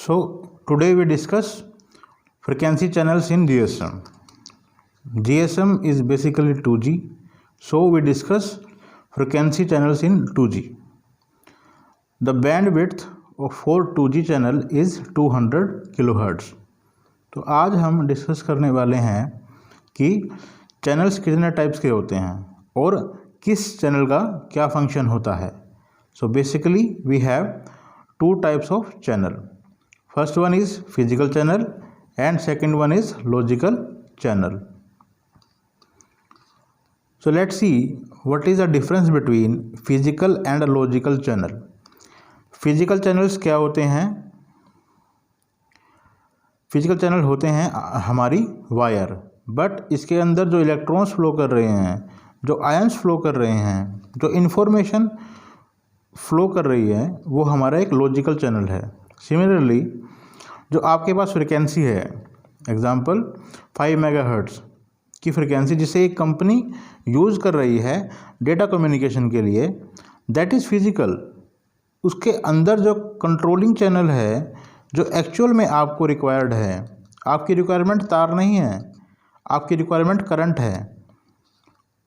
So today we discuss frequency channels in GSM. GSM is basically 2G, so we discuss frequency channels in 2G. The bandwidth for 2G channel is 200 kHz. तो आज हम discuss करने वाले हैं कि channels कितने types के होते हैं और किस चैनल का क्या फंक्शन होता है. So basically we have two types of channel. First one is physical channel and second one is logical channel. So let's see what is the difference between physical and logical channel. Physical channels क्या होते हैं? Physical channel होते हैं हमारी wire, but इसके अंदर जो electrons flow कर रहे हैं, जो आयंस फ्लो कर रहे हैं, जो इन्फॉर्मेशन फ्लो कर रही है, वो हमारा एक लॉजिकल चैनल है. सिमिलरली जो आपके पास फ्रिक्वेंसी है, एग्जांपल 5 मेगाहर्ट्ज़ की फ्रिक्वेंसी जिसे एक कंपनी यूज़ कर रही है डेटा कम्युनिकेशन के लिए, दैट इज़ फिजिकल. उसके अंदर जो कंट्रोलिंग चैनल है, जो एक्चुअल में आपको रिक्वायर्ड है, आपकी रिक्वायरमेंट तार नहीं है, आपकी रिक्वायरमेंट करंट है,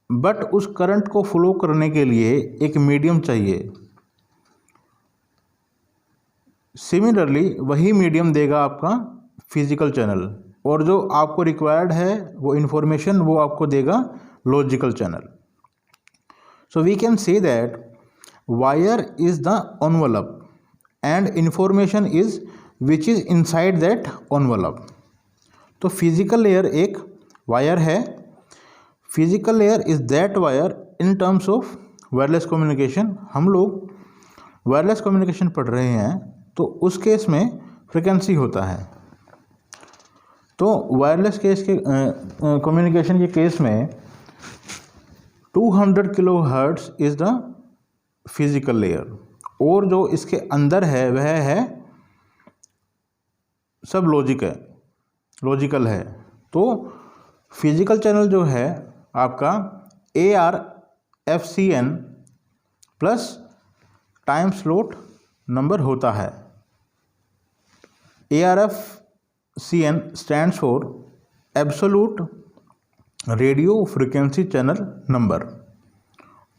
बट उस करंट को फ्लो करने के लिए एक मीडियम चाहिए. सिमिलरली वही मीडियम देगा आपका फिजिकल चैनल, और जो आपको रिक्वायर्ड है वो इन्फॉर्मेशन वो आपको देगा logical channel. So we can say that wire is the envelope and information is which is inside that envelope. तो फिजिकल लेयर एक वायर है. Physical layer is that wire in terms of wireless communication. हम लोग wireless communication पढ़ रहे हैं, तो उस केस में फ्रिक्वेंसी होता है. तो वायरलेस केस के कम्युनिकेशन के केस में 200 kilohertz is the physical layer, और जो इसके अंदर है वह है सब लॉजिकल है. तो फिजिकल चैनल जो है आपका ARFCN plus time slot number होता है. ARFCN stands for Absolute Radio Frequency Channel Number,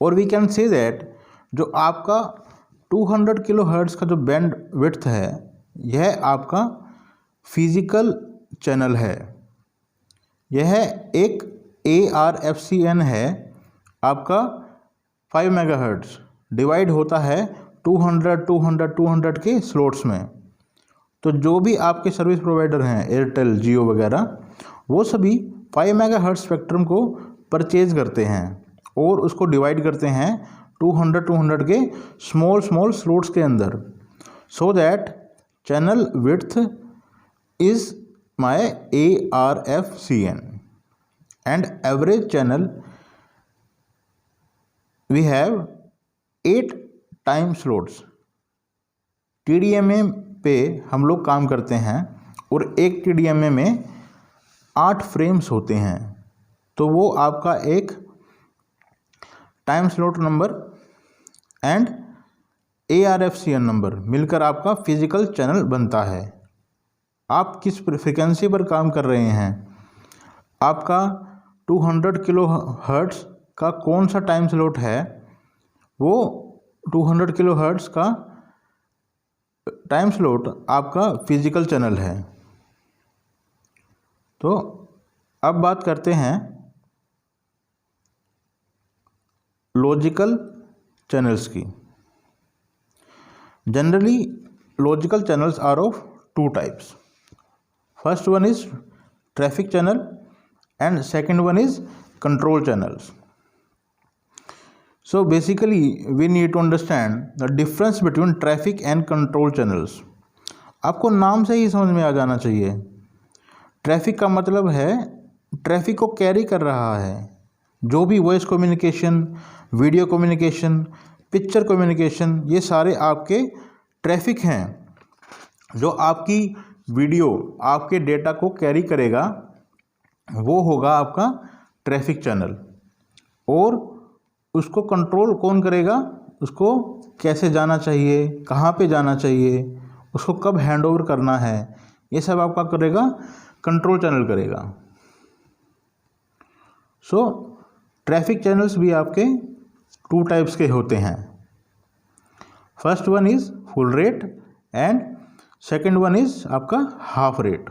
और वी कैन से दैट जो आपका 200 किलोहर्ट्ज़ का जो बैंड विड्थ है, यह आपका फिजिकल चैनल है. यह एक ARFCN है आपका 5 मेगाहर्ट्ज़, डिवाइड होता है 200 के स्लॉट्स में. तो जो भी आपके सर्विस प्रोवाइडर हैं, एयरटेल, जियो वगैरह, वो सभी 5 मेगाहर्ट्ज़ स्पेक्ट्रम को परचेज करते हैं और उसको डिवाइड करते हैं 200 के स्मॉल स्लॉट्स के अंदर, so that channel width is my ARFCN and average channel we have 8 time slots. TDMA पे हम लोग काम करते हैं और एक TDMA में 8 फ्रेम्स होते हैं. तो वो आपका एक time slot number and ARFCN number मिलकर आपका फिजिकल चैनल बनता है. आप किस फ्रिक्वेंसी पर काम कर रहे हैं, आपका 200 किलोहर्ट्ज़ का कौन सा टाइम स्लॉट है, वो 200 किलोहर्ट्ज़ का टाइम स्लॉट आपका फिजिकल चैनल है. तो अब बात करते हैं लॉजिकल चैनल्स की. Generally logical channels are of 2 types. First one is traffic channel and second one is control channels. So basically we need to understand the difference between traffic and control channels. आपको नाम से ही समझ में आ जाना चाहिए. Traffic का मतलब है ट्रैफिक को कैरी कर रहा है. जो भी voice communication, video communication, picture communication, ये सारे आपके ट्रैफिक हैं. जो आपकी वीडियो, आपके डेटा को कैरी करेगा, वो होगा आपका ट्रैफिक चैनल. और उसको कंट्रोल कौन करेगा, उसको कैसे जाना चाहिए, कहाँ पे जाना चाहिए, उसको कब हैंड ओवर करना है, ये सब आपका करेगा कंट्रोल चैनल करेगा। सो ट्रैफिक चैनल्स भी आपके 2 टाइप्स के होते हैं। First one is full rate and second one is आपका हाफ रेट।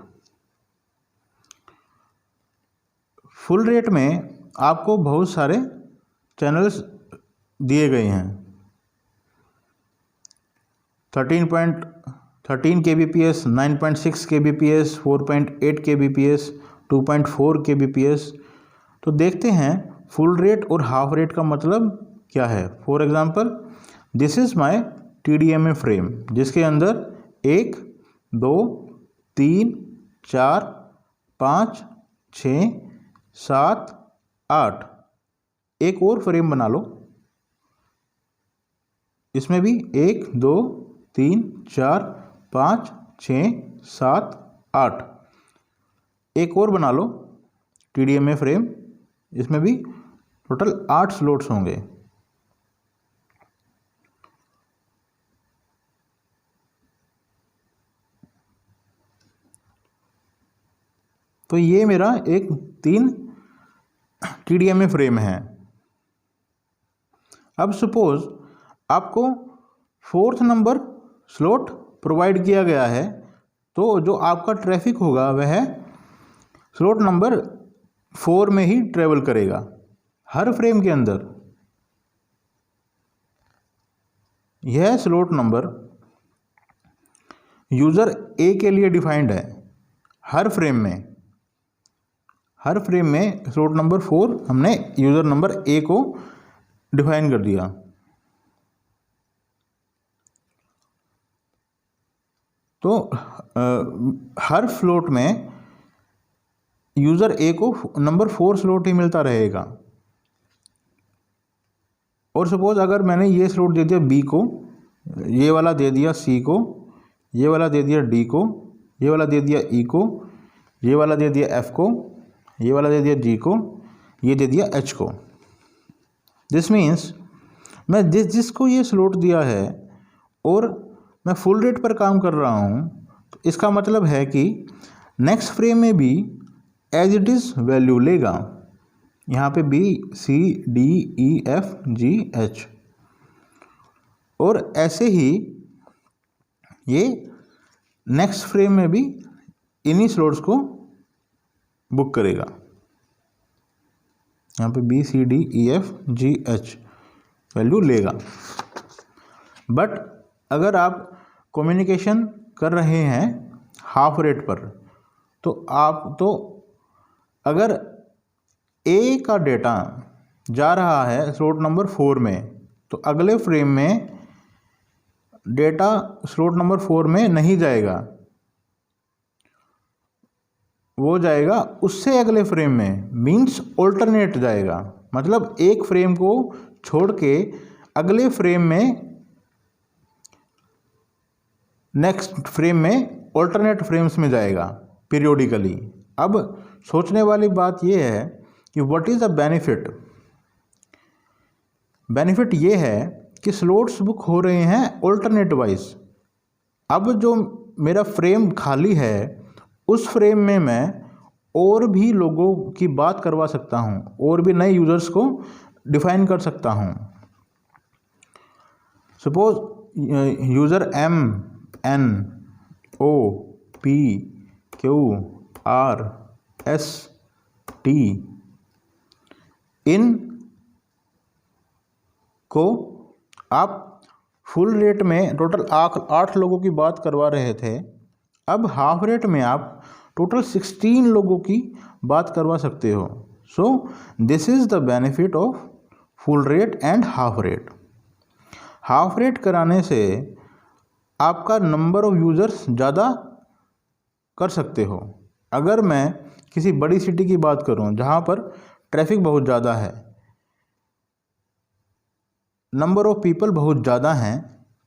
फुल रेट में आपको बहुत सारे चैनल्स दिए गए हैं। 13.13 kbps, 9.6 kbps, 4.8 kbps, 2.4 kbps। तो देखते हैं फुल रेट और हाफ रेट का मतलब क्या है। For example this is my TDMA frame, जिसके अंदर 1, 2, 3, 4, 5, 6, 7, 8 एक और फ्रेम बना लो। इसमें भी 1, 2, 3, 4, 5, 6, 7, 8 एक और बना लो TDMA फ्रेम। इसमें भी टोटल 8 स्लॉट्स होंगे। तो ये मेरा एक 3 TDMA फ्रेम है। अब सपोज आपको 4th नंबर स्लॉट प्रोवाइड किया गया है, तो जो आपका ट्रैफिक होगा वह स्लॉट नंबर 4 में ही ट्रेवल करेगा हर फ्रेम के अंदर। यह स्लॉट नंबर यूज़र ए के लिए डिफाइंड है। हर फ्रेम में स्लॉट नंबर 4 हमने यूज़र नंबर ए को डिफाइन कर दिया। तो हर स्लॉट में यूज़र ए को नंबर 4 स्लॉट ही मिलता रहेगा। और सपोज अगर मैंने ये स्लॉट दे दिया बी को, ये वाला दे दिया सी को, ये वाला दे दिया डी को, ये वाला दे दिया ई को, ये वाला दे दिया एफ को, ये वाला दे दिया जी को, ये दे दिया एच को। दिस मीन्स मैं जिसको ये स्लॉट दिया है और मैं फुल रेट पर काम कर रहा हूँ, तो इसका मतलब है कि नेक्स्ट फ्रेम में भी एज इट इज़ वैल्यू लेगा। यहाँ पे B C D E F G H, और ऐसे ही ये नेक्स्ट फ्रेम में भी इन्हीं स्लॉट्स को बुक करेगा। यहाँ पे B C D E F G H value लेगा। बट अगर आप कम्युनिकेशन कर रहे हैं हाफ रेट पर, तो अगर ए का डेटा जा रहा है स्लॉट नंबर 4 में, तो अगले फ्रेम में डेटा स्लॉट नंबर 4 में नहीं जाएगा, वो जाएगा उससे अगले फ्रेम में, मीन्स ऑल्टरनेट जाएगा। मतलब एक फ्रेम को छोड़ के अगले फ्रेम में, नेक्स्ट फ्रेम में ऑल्टरनेट फ्रेम्स में जाएगा पीरियोडिकली। अब सोचने वाली बात यह है कि व्हाट इज़ द बेनिफिट ये है कि स्लॉट्स बुक हो रहे हैं ऑल्टरनेट वाइज। अब जो मेरा फ्रेम खाली है उस फ्रेम में मैं और भी लोगों की बात करवा सकता हूँ, और भी नए यूज़र्स को डिफाइन कर सकता हूँ। Suppose user M N O P Q R S T, इन को आप फुल रेट में टोटल 8 लोगों की बात करवा रहे थे। अब हाफ रेट में आप टोटल 16 लोगों की बात करवा सकते हो। So this is the benefit of full rate and half rate. Half rate कराने से आपका नंबर ऑफ यूज़र्स ज़्यादा कर सकते हो। अगर मैं किसी बड़ी सिटी की बात करूं जहां पर ट्रैफिक बहुत ज़्यादा है, नंबर ऑफ पीपल बहुत ज़्यादा हैं,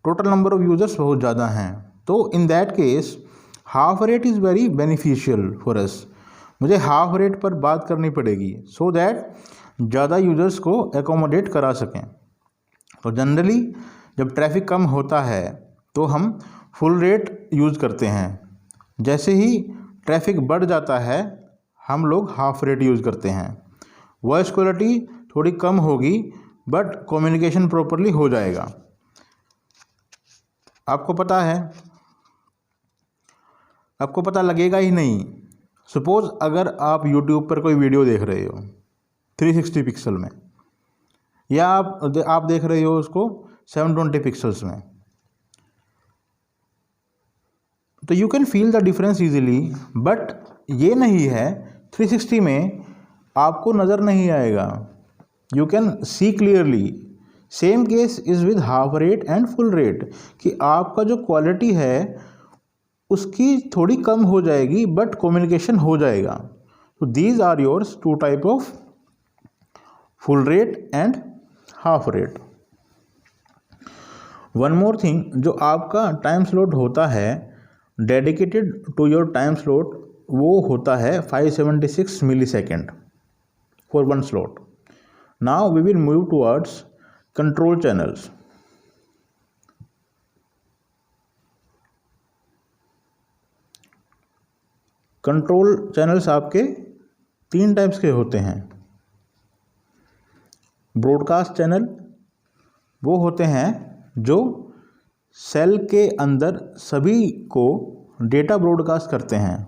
टोटल नंबर ऑफ यूज़र्स बहुत ज़्यादा हैं, तो in that case half rate is very beneficial for us. मुझे हाफ रेट पर बात करनी पड़ेगी सो दैट ज़्यादा यूज़र्स को एकोमोडेट करा सकें। तो जनरली जब ट्रैफिक कम होता है तो हम फुल रेट यूज़ करते हैं। जैसे ही ट्रैफिक बढ़ जाता है हम लोग हाफ रेट यूज़ करते हैं। वॉइस क्वालिटी थोड़ी कम होगी बट कम्युनिकेशन प्रॉपरली हो जाएगा। आपको पता लगेगा ही नहीं। सपोज़ अगर आप यूट्यूब पर कोई वीडियो देख रहे हो 360 पिक्सल में, या आप देख रहे हो उसको 720 पिक्सल्स में, तो you can feel the difference easily. But ये नहीं है 360 में आपको नज़र नहीं आएगा, you can see clearly. Same case is with half rate and full rate, कि आपका जो क्वालिटी है उसकी थोड़ी कम हो जाएगी बट कम्युनिकेशन हो जाएगा। तो these are yours two type of full rate and half rate. One more thing, जो आपका टाइम स्लॉट होता है dedicated to your time slot, वो होता है 576 millisecond for one slot. Now we will move towards control channels. Control channels आपके 3 types के होते हैं। ब्रॉडकास्ट चैनल वो होते हैं जो सेल के अंदर सभी को डेटा ब्रॉडकास्ट करते हैं।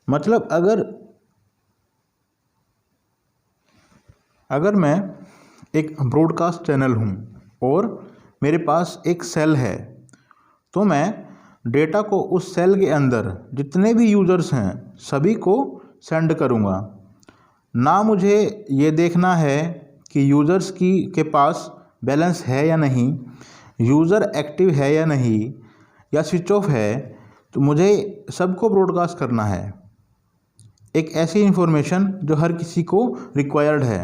मतलब अगर मैं एक ब्रॉडकास्ट चैनल हूँ और मेरे पास एक सेल है, तो मैं डेटा को उस सेल के अंदर जितने भी यूज़र्स हैं सभी को सेंड करूँगा। ना मुझे ये देखना है कि यूज़र्स के पास बैलेंस है या नहीं, यूज़र एक्टिव है या नहीं, या स्विच ऑफ है, तो मुझे सबको ब्रॉडकास्ट करना है एक ऐसी इन्फॉर्मेशन जो हर किसी को रिक्वायर्ड है।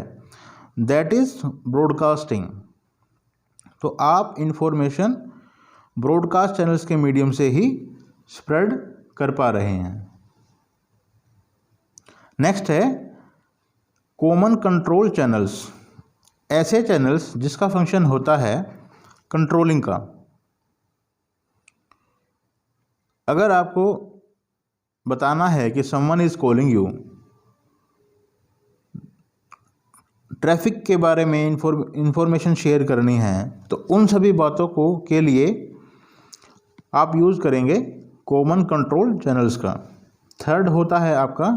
That is broadcasting. तो आप इन्फॉर्मेशन ब्रॉडकास्ट चैनल्स के मीडियम से ही स्प्रेड कर पा रहे हैं। नेक्स्ट है कॉमन कंट्रोल चैनल्स। ऐसे चैनल्स जिसका फंक्शन होता है कंट्रोलिंग का। अगर आपको बताना है कि someone is calling you, traffic के बारे में इंफॉर्मेशन शेयर करनी है, तो उन सभी बातों के लिए आप यूज़ करेंगे कॉमन कंट्रोल चैनल्स का। थर्ड होता है आपका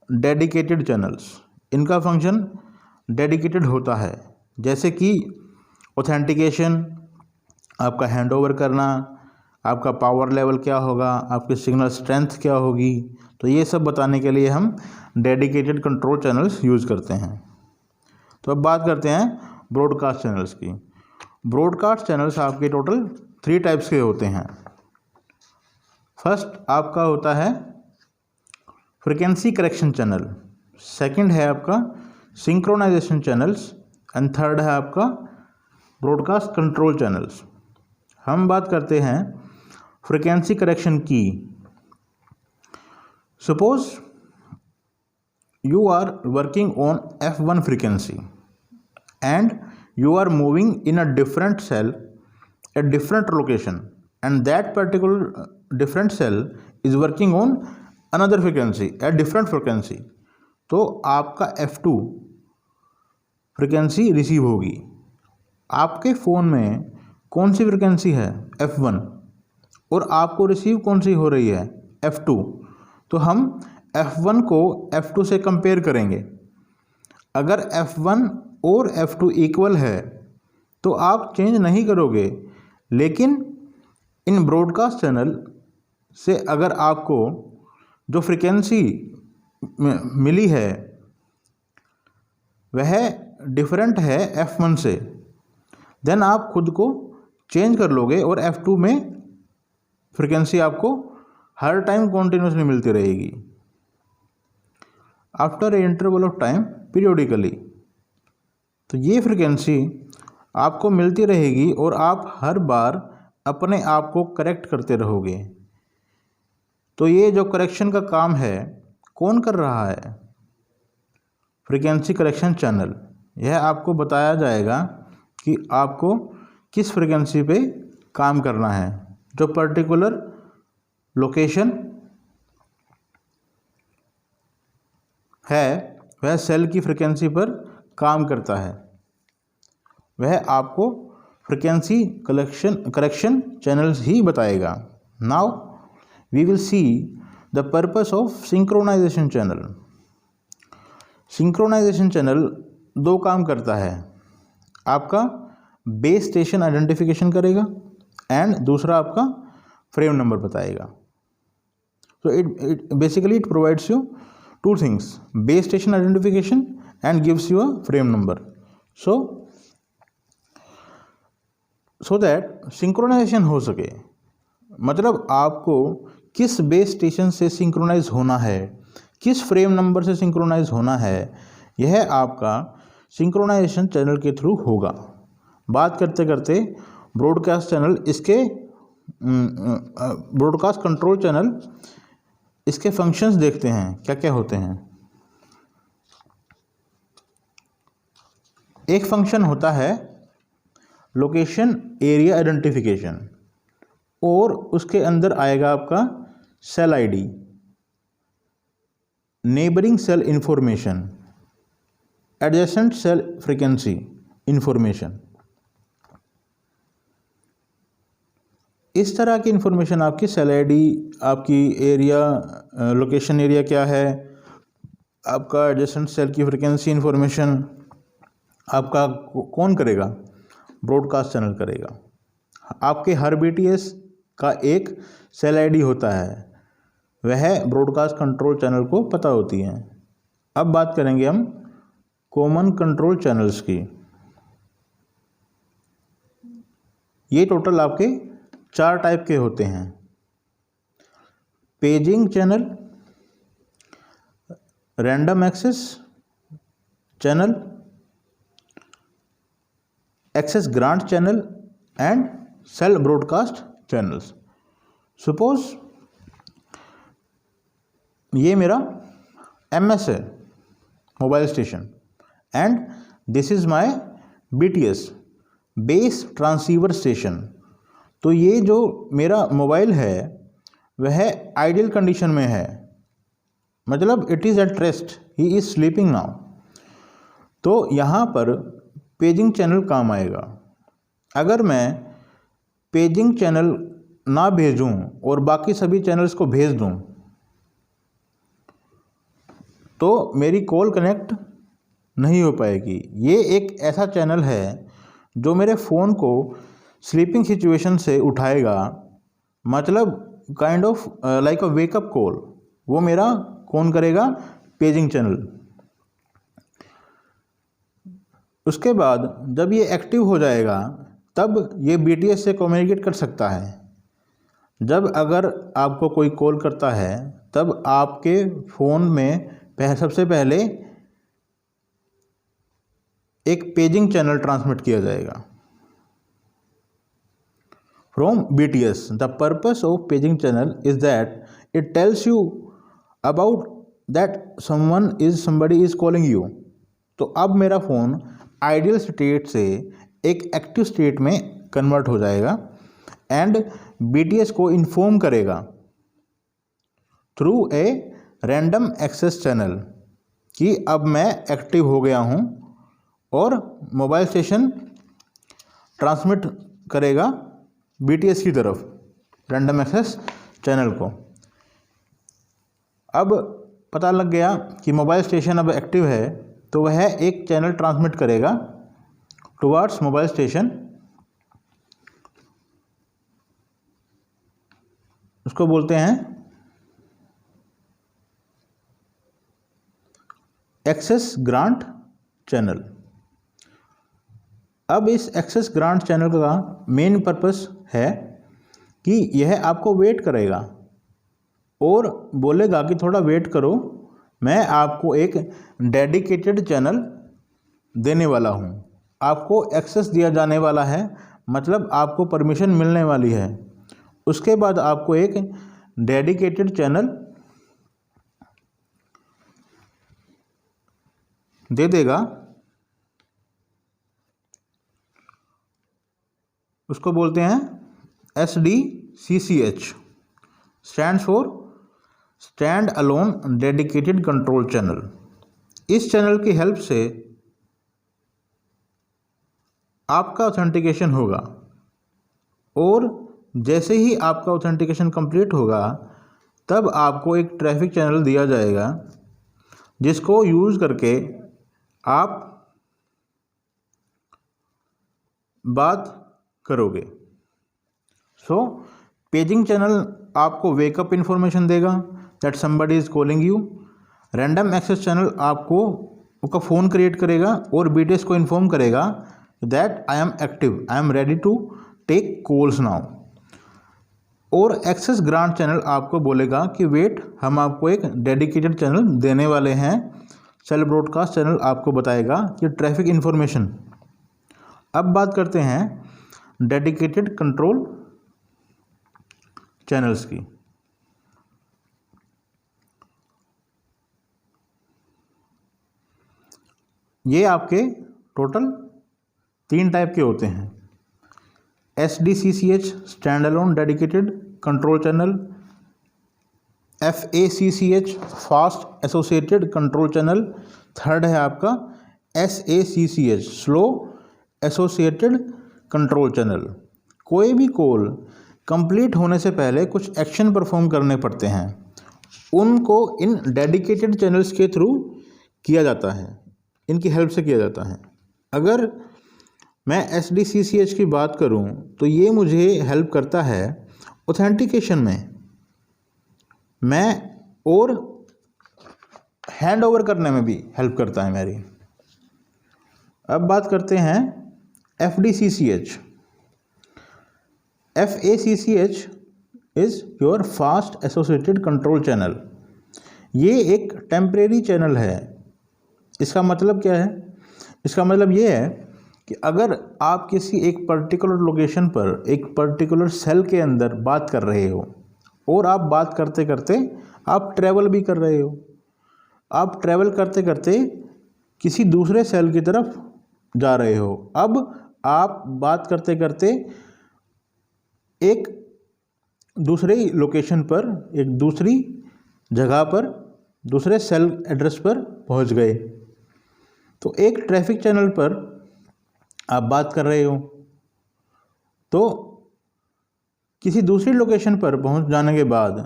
डेडिकेटेड चैनल्स। इनका फंक्शन डेडिकेटेड होता है, जैसे कि ऑथेंटिकेशन, आपका हैंडओवर करना, आपका पावर लेवल क्या होगा, आपकी सिग्नल स्ट्रेंथ क्या होगी। तो ये सब बताने के लिए हम डेडिकेटेड कंट्रोल चैनल्स यूज़ करते हैं। तो अब बात करते हैं ब्रॉडकास्ट चैनल्स की। ब्रॉडकास्ट चैनल्स आपके टोटल 3 टाइप्स के होते हैं। फर्स्ट आपका होता है फ्रीक्वेंसी करेक्शन चैनल, सेकंड है आपका सिंक्रोनाइजेशन चैनल्स, एंड थर्ड है आपका ब्रॉडकास्ट कंट्रोल चैनल्स। हम बात करते हैं फ्रीक्वेंसी करेक्शन की। Suppose you are working on F1 frequency and you are moving in a different cell at different location, and that particular different cell is working on another frequency at different frequency, तो आपका F2 frequency receive होगी। आपके phone में कौन सी frequency है F1, और आपको receive कौन सी हो रही है F2। तो हम F1 को F2 से कंपेयर करेंगे। अगर F1 और F2 इक्वल है तो आप चेंज नहीं करोगे, लेकिन इन ब्रॉडकास्ट चैनल से अगर आपको जो फ्रिक्वेंसी मिली है वह डिफरेंट है F1 से, देन आप खुद को चेंज कर लोगे और F2 में फ्रिक्वेंसी आपको हर टाइम कॉन्टिन्यूसली मिलती रहेगी after a interval of time periodically. तो ये फ्रिक्वेंसी आपको मिलती रहेगी और आप हर बार अपने आप को करेक्ट करते रहोगे। तो ये जो करेक्शन का काम है कौन कर रहा है? Frequency correction channel. यह आपको बताया जाएगा कि आपको किस फ्रीक्वेंसी पे काम करना है। जो पर्टिकुलर लोकेशन है वह सेल की फ्रिक्वेंसी पर काम करता है, वह आपको फ्रिक्वेंसी करेक्शन चैनल्स ही बताएगा। Now we will see the purpose of synchronization channel. Synchronization channel दो काम करता है, आपका बेस स्टेशन आइडेंटिफिकेशन करेगा एंड दूसरा आपका फ्रेम नंबर बताएगा। So it basically it provides you two things, base station identification and gives you a frame number. So that synchronization हो सके, मतलब आपको किस बेस स्टेशन से सिंक्रोनाइज होना है, किस फ्रेम नंबर से सिंक्रोनाइज होना है, यह आपका सिंक्रोनाइजेशन चैनल के थ्रू होगा। बात करते करते ब्रॉडकास्ट चैनल, इसके ब्रॉडकास्ट कंट्रोल चैनल, इसके फंक्शंस देखते हैं क्या क्या होते हैं। एक फंक्शन होता है लोकेशन एरिया आइडेंटिफिकेशन, और उसके अंदर आएगा आपका cell ID, neighbouring cell information, adjacent cell frequency information. इस तरह की इंफॉर्मेशन आपकी सेल आईडी, आपकी एरिया, लोकेशन एरिया क्या है, आपका एडजेसेंट सेल की फ्रीक्वेंसी इंफॉर्मेशन आपका कौन करेगा? ब्रॉडकास्ट चैनल करेगा। आपके हर बीटीएस का एक सेल आईडी होता है, वह ब्रॉडकास्ट कंट्रोल चैनल को पता होती है। अब बात करेंगे हम कॉमन कंट्रोल चैनल्स की। ये टोटल आपके 4 टाइप के होते हैं। Paging channel, random access channel, access grant channel and cell broadcast channels. Suppose ये मेरा एमएस है, mobile station, and this is my BTS, base transceiver station. तो ये जो मेरा मोबाइल है वह आइडियल कंडीशन में है, मतलब it is at rest, he is sleeping now. तो यहाँ पर पेजिंग चैनल काम आएगा। अगर मैं पेजिंग चैनल ना भेजूं और बाकी सभी चैनल्स को भेज दूं तो मेरी कॉल कनेक्ट नहीं हो पाएगी। ये एक ऐसा चैनल है जो मेरे फ़ोन को स्लीपिंग सिचुएशन से उठाएगा, मतलब kind of like a wake up call, वो मेरा कौन करेगा? Paging channel. उसके बाद जब ये एक्टिव हो जाएगा तब ये बीटीएस से कम्युनिकेट कर सकता है। जब अगर आपको कोई कॉल करता है तब आपके फ़ोन में सबसे पहले एक पेजिंग चैनल ट्रांसमिट किया जाएगा from BTS. The purpose of paging channel is that it tells you about that somebody is calling you. तो अब मेरा फ़ोन आइडियल स्टेट से एक एक्टिव स्टेट में कन्वर्ट हो जाएगा एंड बीटीएस को इन्फॉर्म करेगा through a random access channel कि अब मैं एक्टिव हो गया हूँ, और मोबाइल स्टेशन ट्रांसमिट करेगा बीटीएस की तरफ रैंडम एक्सेस चैनल को। अब पता लग गया कि मोबाइल स्टेशन अब एक्टिव है, तो वह एक चैनल ट्रांसमिट करेगा टुवर्ड्स मोबाइल स्टेशन, उसको बोलते हैं एक्सेस ग्रांट चैनल। अब इस एक्सेस ग्रांट चैनल का मेन पर्पस है कि यह आपको वेट करेगा और बोलेगा कि थोड़ा वेट करो, मैं आपको एक डेडिकेटेड चैनल देने वाला हूँ, आपको एक्सेस दिया जाने वाला है, मतलब आपको परमिशन मिलने वाली है। उसके बाद आपको एक डेडिकेटेड चैनल दे देगा, उसको बोलते हैं SDCCH stands for stand alone dedicated control channel. इस चैनल की हेल्प से आपका ऑथेंटिकेशन होगा और जैसे ही आपका ऑथेंटिकेशन कंप्लीट होगा तब आपको एक ट्रैफिक चैनल दिया जाएगा जिसको यूज़ करके आप बात करोगे। सो पेजिंग चैनल आपको वेकअप इन्फॉर्मेशन देगा that somebody is calling you. Random access channel आपको उसका फ़ोन क्रिएट करेगा और BTS को इन्फॉर्म करेगा that I am active, I am ready to take calls now. और एक्सेस ग्रांट चैनल आपको बोलेगा कि वेट, हम आपको एक डेडिकेटेड चैनल देने वाले हैं। सेल ब्रॉडकास्ट चैनल आपको बताएगा कि ट्रैफिक इन्फॉर्मेशन। अब बात करते हैं डेडिकेटेड कंट्रोल चैनल्स की। ये आपके टोटल 3 टाइप के होते हैं। SDCCH stand alone dedicated control channel, FACCH fast associated control channel, third है आपका SACCH slow associated control channel. कोई भी कॉल कंप्लीट होने से पहले कुछ एक्शन परफॉर्म करने पड़ते हैं, उनको इन डेडिकेटेड चैनल्स के थ्रू किया जाता है, इनकी हेल्प से किया जाता है। अगर मैं SDCCH की बात करूं तो ये मुझे हेल्प करता है ऑथेंटिकेशन में, मैं और हैंड ओवर करने में भी हेल्प करता है मेरी। अब बात करते हैं FDCCH। FACCH is your fast associated control channel. ये एक टेम्परेरी चैनल है। इसका मतलब क्या है? इसका मतलब ये है कि अगर आप किसी एक पर्टिकुलर लोकेशन पर एक पर्टिकुलर सेल के अंदर बात कर रहे हो और आप बात करते करते आप ट्रैवल भी कर रहे हो, आप ट्रैवल करते करते किसी दूसरे सेल की तरफ जा रहे हो, अब आप बात करते करते एक दूसरे लोकेशन पर, एक दूसरी जगह पर, दूसरे सेल एड्रेस पर पहुंच गए। तो एक ट्रैफिक चैनल पर आप बात कर रहे हो, तो किसी दूसरी लोकेशन पर पहुंच जाने के बाद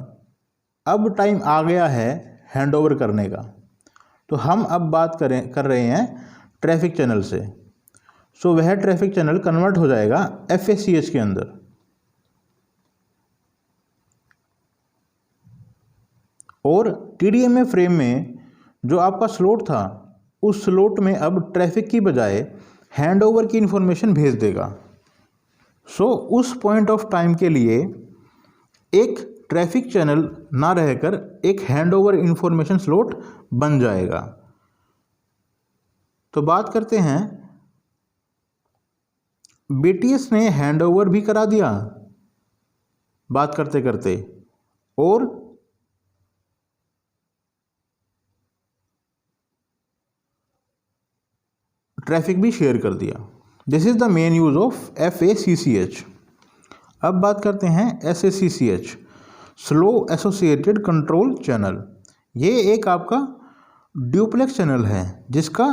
अब टाइम आ गया है हैंडओवर करने का। तो हम अब बात कर रहे हैं ट्रैफिक चैनल से। सो वह ट्रैफिक चैनल कन्वर्ट हो जाएगा FACH के अंदर। और TDMA फ्रेम में जो आपका स्लॉट था, उस स्लॉट में अब ट्रैफिक की बजाय हैंडओवर की इन्फॉर्मेशन भेज देगा। सो उस पॉइंट ऑफ टाइम के लिए एक ट्रैफिक चैनल ना रहकर एक हैंडओवर इन्फॉर्मेशन स्लॉट बन जाएगा। तो बात करते हैं, BTS ने हैंडओवर भी करा दिया बात करते करते और ट्रैफिक भी शेयर कर दिया। This is the main use of FACCH। अब बात करते हैं SACCH slow associated control channel. ये एक आपका ड्यूप्लेक्स चैनल है जिसका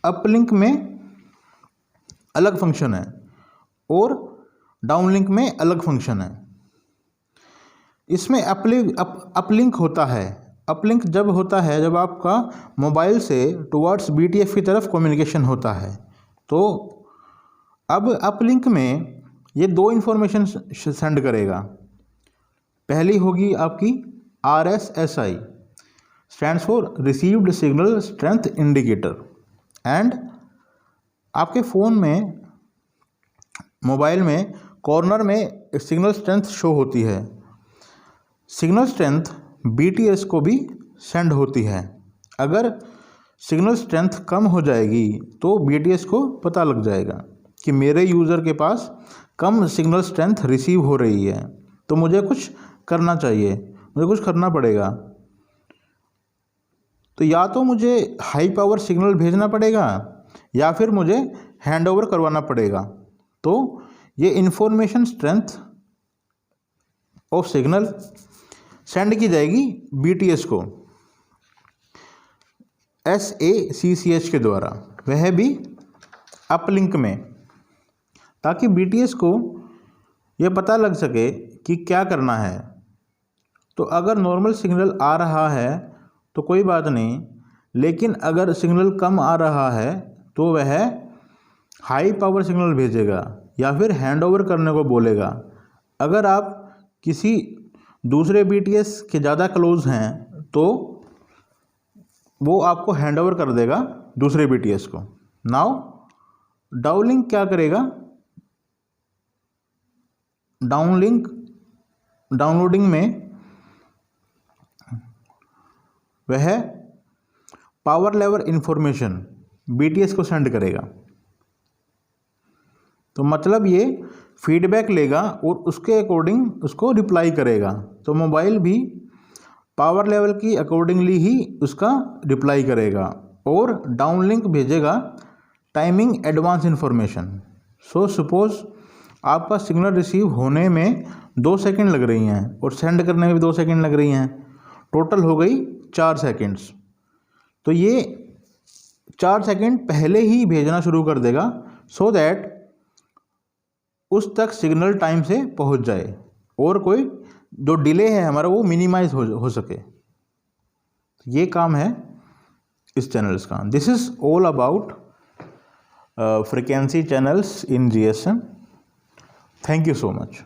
अपलिंक में अलग फंक्शन है और डाउनलिंक में अलग फंक्शन है। इसमें अपलिंक होता है। अपलिंक जब होता है जब आपका मोबाइल से टुवर्ड्स BTF की तरफ कम्युनिकेशन होता है। तो अब अपलिंक में ये 2 इन्फॉर्मेशन सेंड करेगा। पहली होगी आपकी RSSI stands for received signal strength indicator, and आपके फ़ोन में, मोबाइल में कॉर्नर में सिग्नल स्ट्रेंथ शो होती है। सिग्नल स्ट्रेंथ BTS को भी सेंड होती है। अगर सिग्नल स्ट्रेंथ कम हो जाएगी तो BTS को पता लग जाएगा कि मेरे यूज़र के पास कम सिग्नल स्ट्रेंथ रिसीव हो रही है, तो मुझे कुछ करना चाहिए, मुझे कुछ करना पड़ेगा। तो या तो मुझे हाई पावर सिग्नल भेजना पड़ेगा या फिर मुझे हैंडओवर करवाना पड़ेगा। तो ये information strength of signal send की जाएगी BTS को SACCH के द्वारा, वह भी अपलिंक में, ताकि BTS को यह पता लग सके कि क्या करना है। तो अगर नॉर्मल सिग्नल आ रहा है तो कोई बात नहीं, लेकिन अगर सिग्नल कम आ रहा है तो वह हाई पावर सिग्नल भेजेगा या फिर हैंडओवर करने को बोलेगा। अगर आप किसी दूसरे BTS के ज़्यादा क्लोज हैं तो वो आपको हैंडओवर कर देगा दूसरे BTS को। नाउ डाउनलिंक क्या करेगा, डाउनलोडिंग में वह पावर लेवल इंफॉर्मेशन BTS को सेंड करेगा। तो मतलब ये फीडबैक लेगा और उसके अकॉर्डिंग उसको रिप्लाई करेगा। तो मोबाइल भी पावर लेवल की अकॉर्डिंगली ही उसका रिप्लाई करेगा और डाउनलिंक भेजेगा timing advance information. So suppose आपका सिग्नल रिसीव होने में 2 सेकंड लग रही हैं और सेंड करने में भी 2 सेकंड लग रही हैं, टोटल हो गई 4 सेकंड्स। तो ये 4 सेकंड पहले ही भेजना शुरू कर देगा सो दैट उस तक सिग्नल टाइम से पहुंच जाए और कोई जो डिले है हमारा वो मिनिमाइज हो सके। ये काम है इस चैनल्स का। This is all about frequency channels in GSM। Thank you so much.